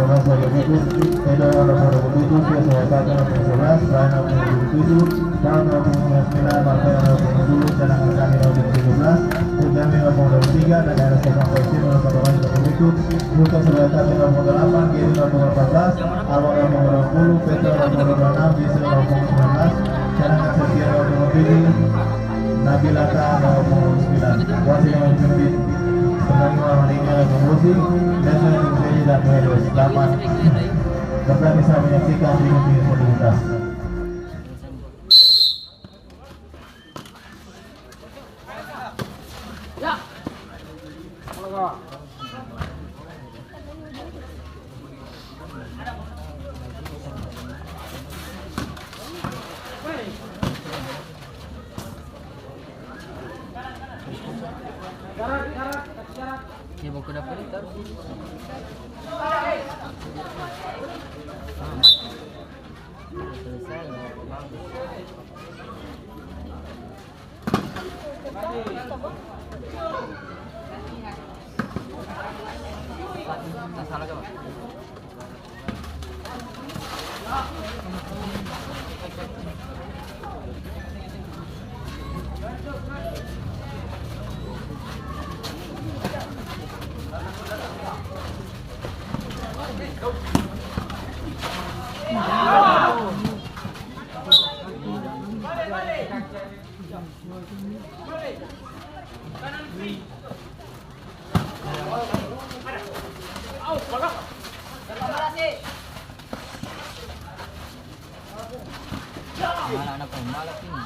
Mas Wario Putu, Edo nomor 27, Sia Sawataka nomor 11, Brian nomor 27, Paul nomor 29, Marco nomor 20, cadangan kami nomor 17, Mujami nomor 23, dan ada Stefan Koisin nomor 14 nomor berikut, Lukas Sawataka nomor 8, Giri nomor 14, Alwan nomor 20, Petro nomor 26, Gisel nomor 19, cadangan Sergio nomor 7, Nabilata nomor 9, wasit nomor 9. Pertandingan malam ini adalah musik dan saya Indonesia dan Medos. Selamat dapat bisa menyaksikan di kita. Ya. Ya mau kena pelit terus. Selesai. Salah kau. Anak-anak pemalas ini.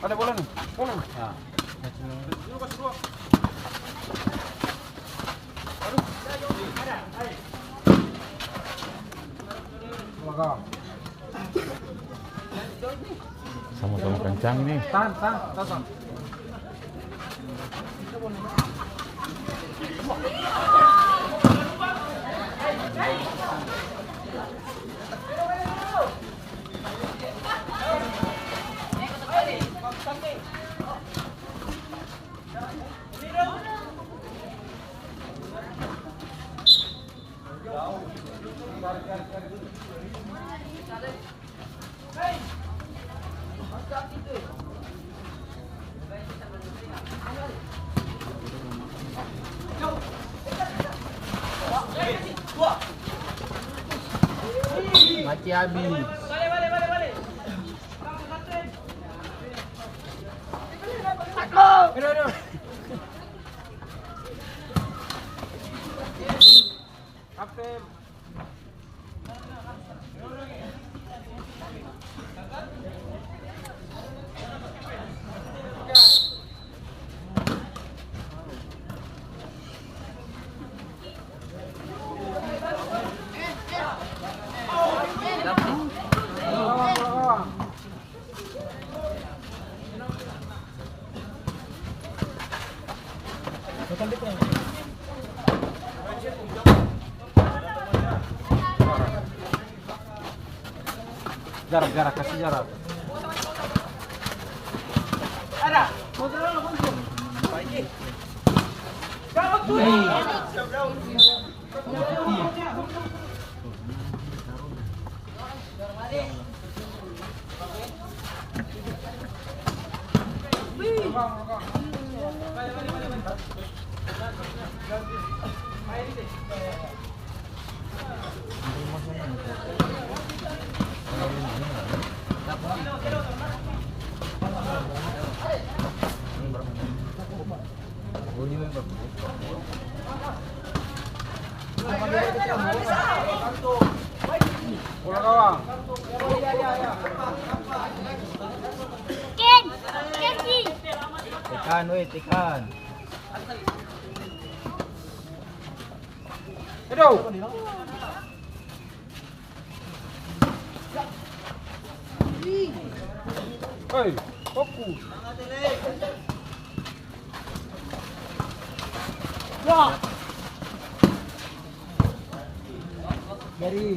Ada bola nih, bola. Ya. Sama-sama kencang ini. Tahan. Mati habis. Balik. Aduh. Kapten. Jarak, kasih jarak. Ada. Bola gawang. Tekan. Edo. Hei, fokus. Ya. Dari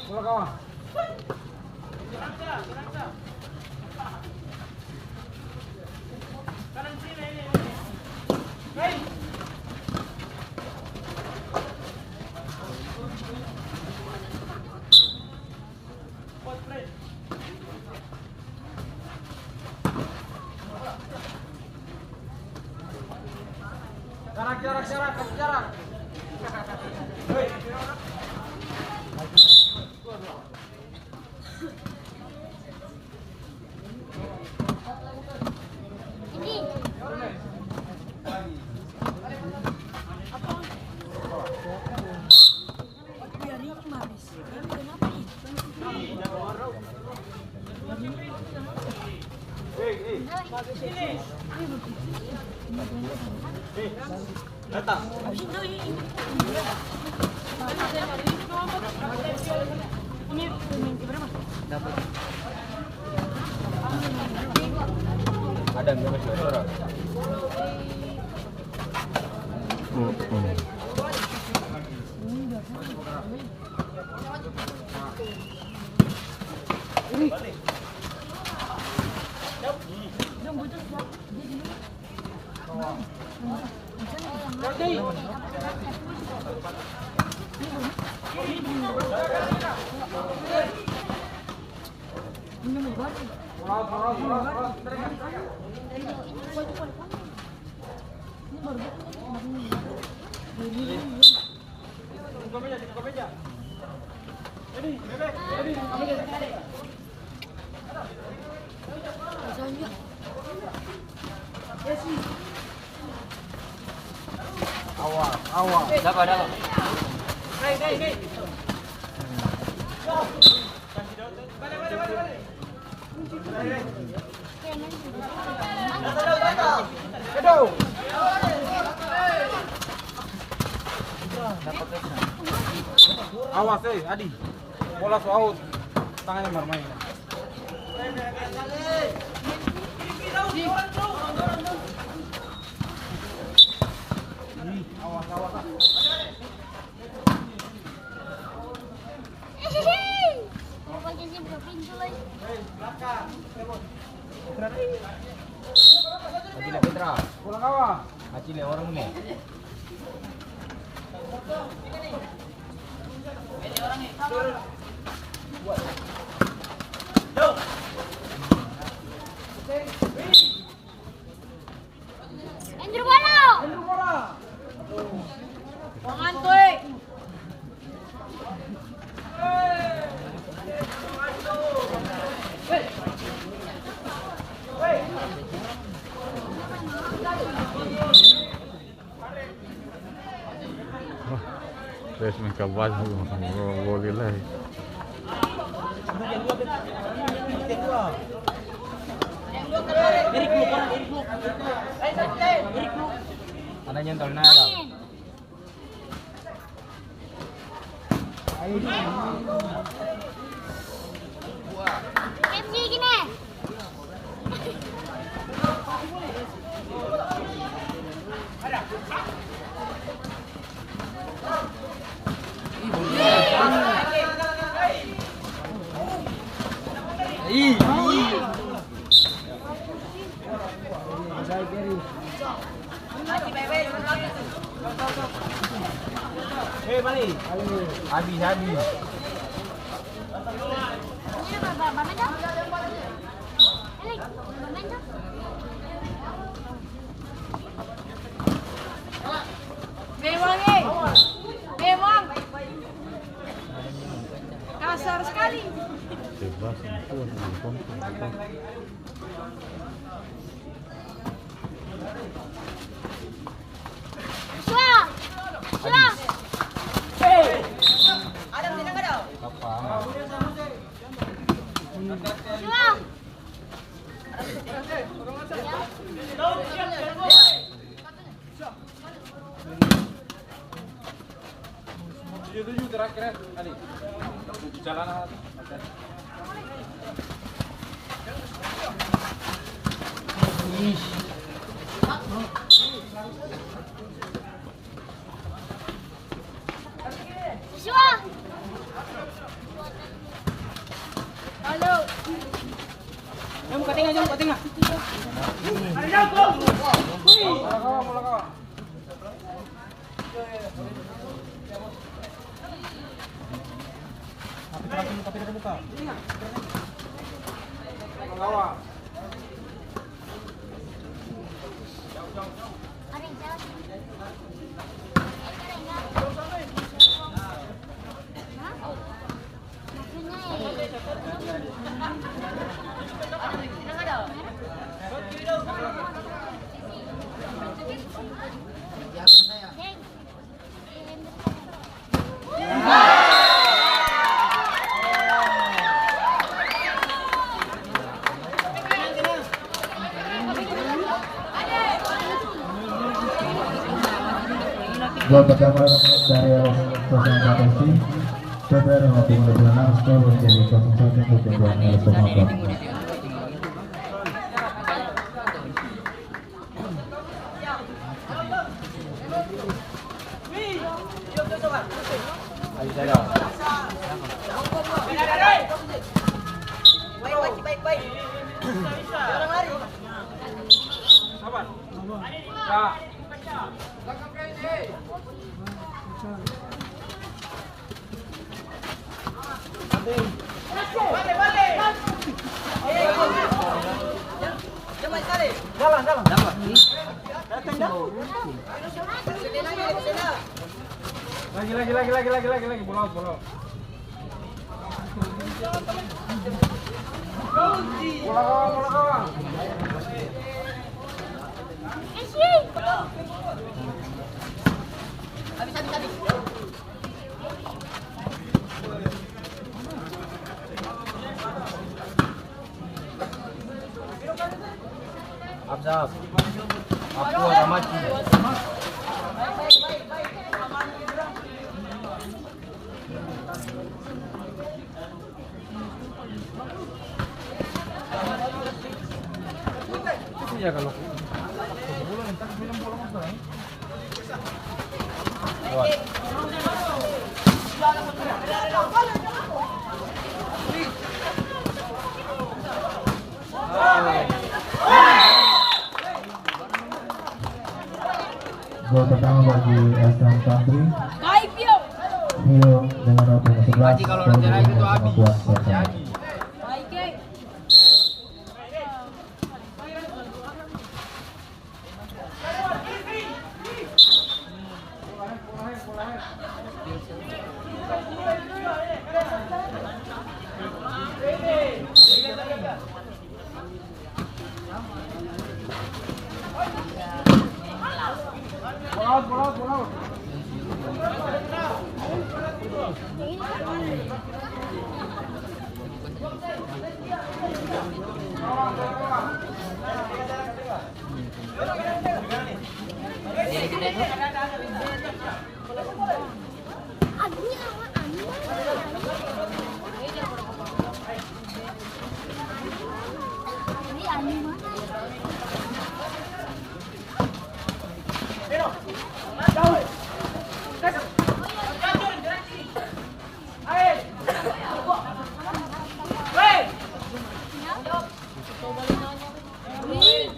Bola kawan. Jarak. Ada berapa suara? Awal. Dapat. Awas Adi. Bola su out. Tangannya bermain. Acile Petra. Bola kawan. Acile orang ni. Andrew bola. Wangan tuh. Terus mengkawal boleh lah. Ada nyentol nada. MC gini. Balik. Habis. Bewang. Kasar sekali. Bebas itu Suah. Tujuh terakhir Ali. Jalan. Joshua. Halo. Jom kat tengah. Ada Bola kawan. Tapi terbuka. Bola kawan. yang jalan. Gol pertama dari Sosok Batasi, Februari 2026 skor menjadi 0-1 untuk keunggulan LS Motor. Ayo saya dong. Baik. Jangan lari. Sabar. Ya. Lagi. Bola. Bola kawan. Habis. Abzab. Aku ada mati. Itu ya kalau. Gol pertama bagi SM Country, Baik, Pio. Hio dengan nomor 11. Haji kalau nanti lagi itu Abi. Haji. Baik, Kek. Bola.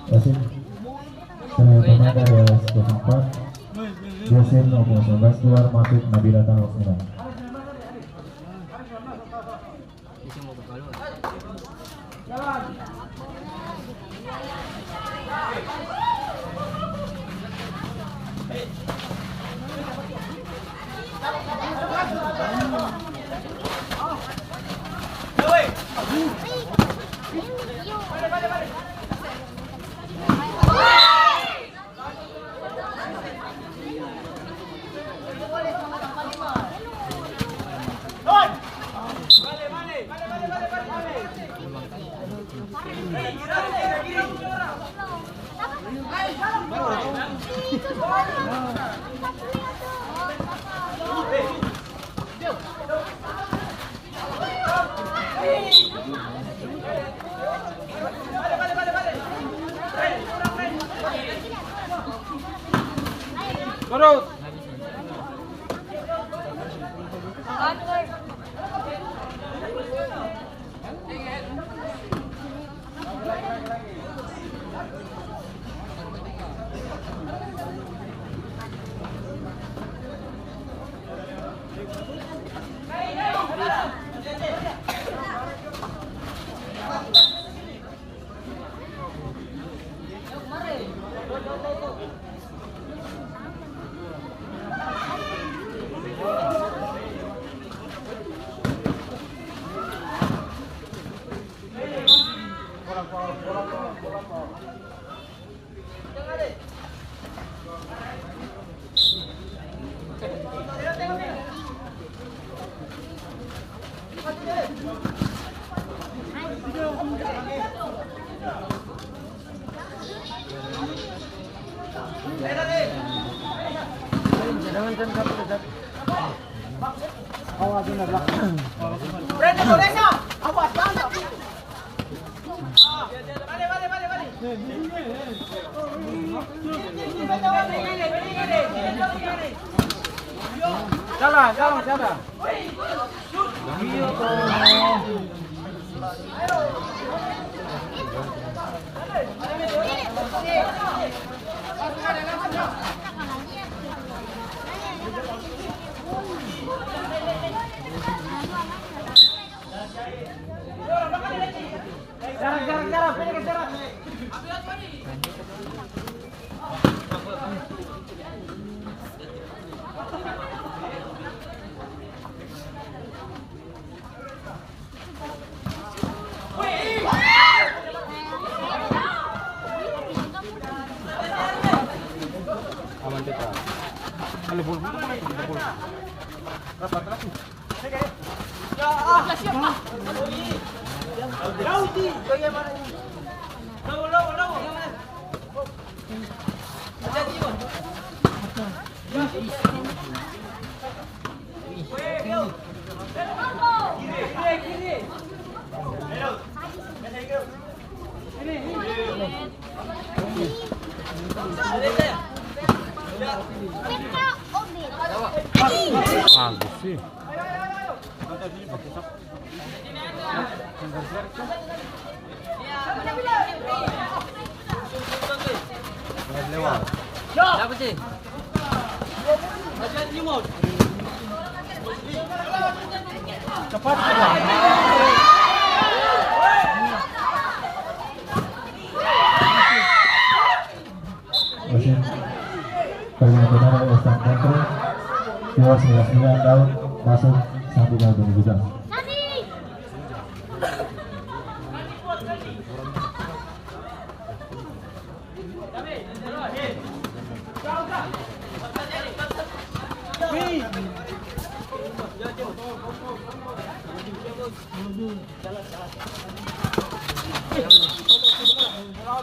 Yasin pemain dari LS 04, Yasin nomor 19 keluar masuk Nabila tanggal 9. Balik. Brenda Moreno, awas jangan. Balik. Jalan. Jarak. Aman kita. Kalau bola bola. Rapat lagi. Bagus sih. Dapat sih. Cepat. Mesin benar Ustaz Kontrol 299 tahun masuk satu kali gudang.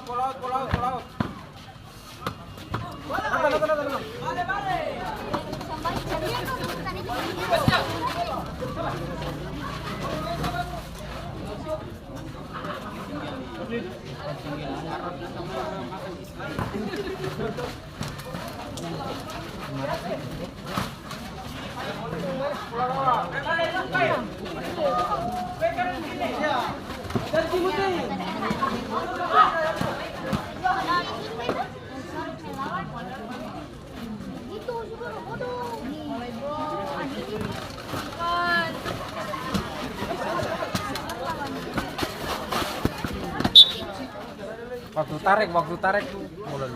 Pulau. Waktu tarik tuh mulai.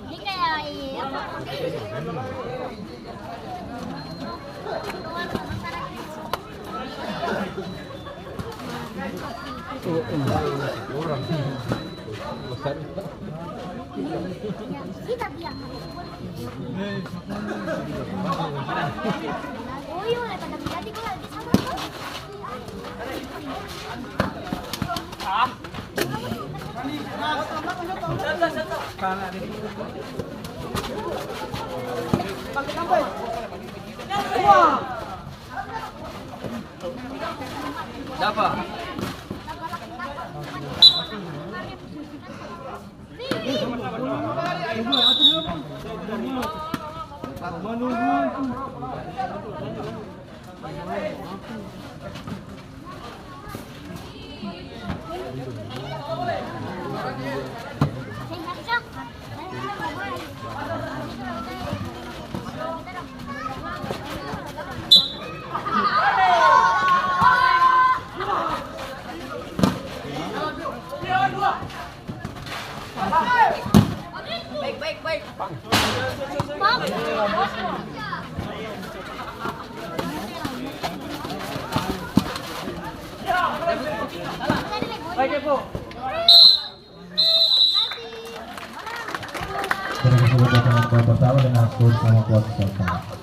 Ini kayak kita bilang. Oh iya, pada berarti gue lagi sama tuh. Siapa? Jadi disebut dengan poin pertama dengan skor sama kuat 1.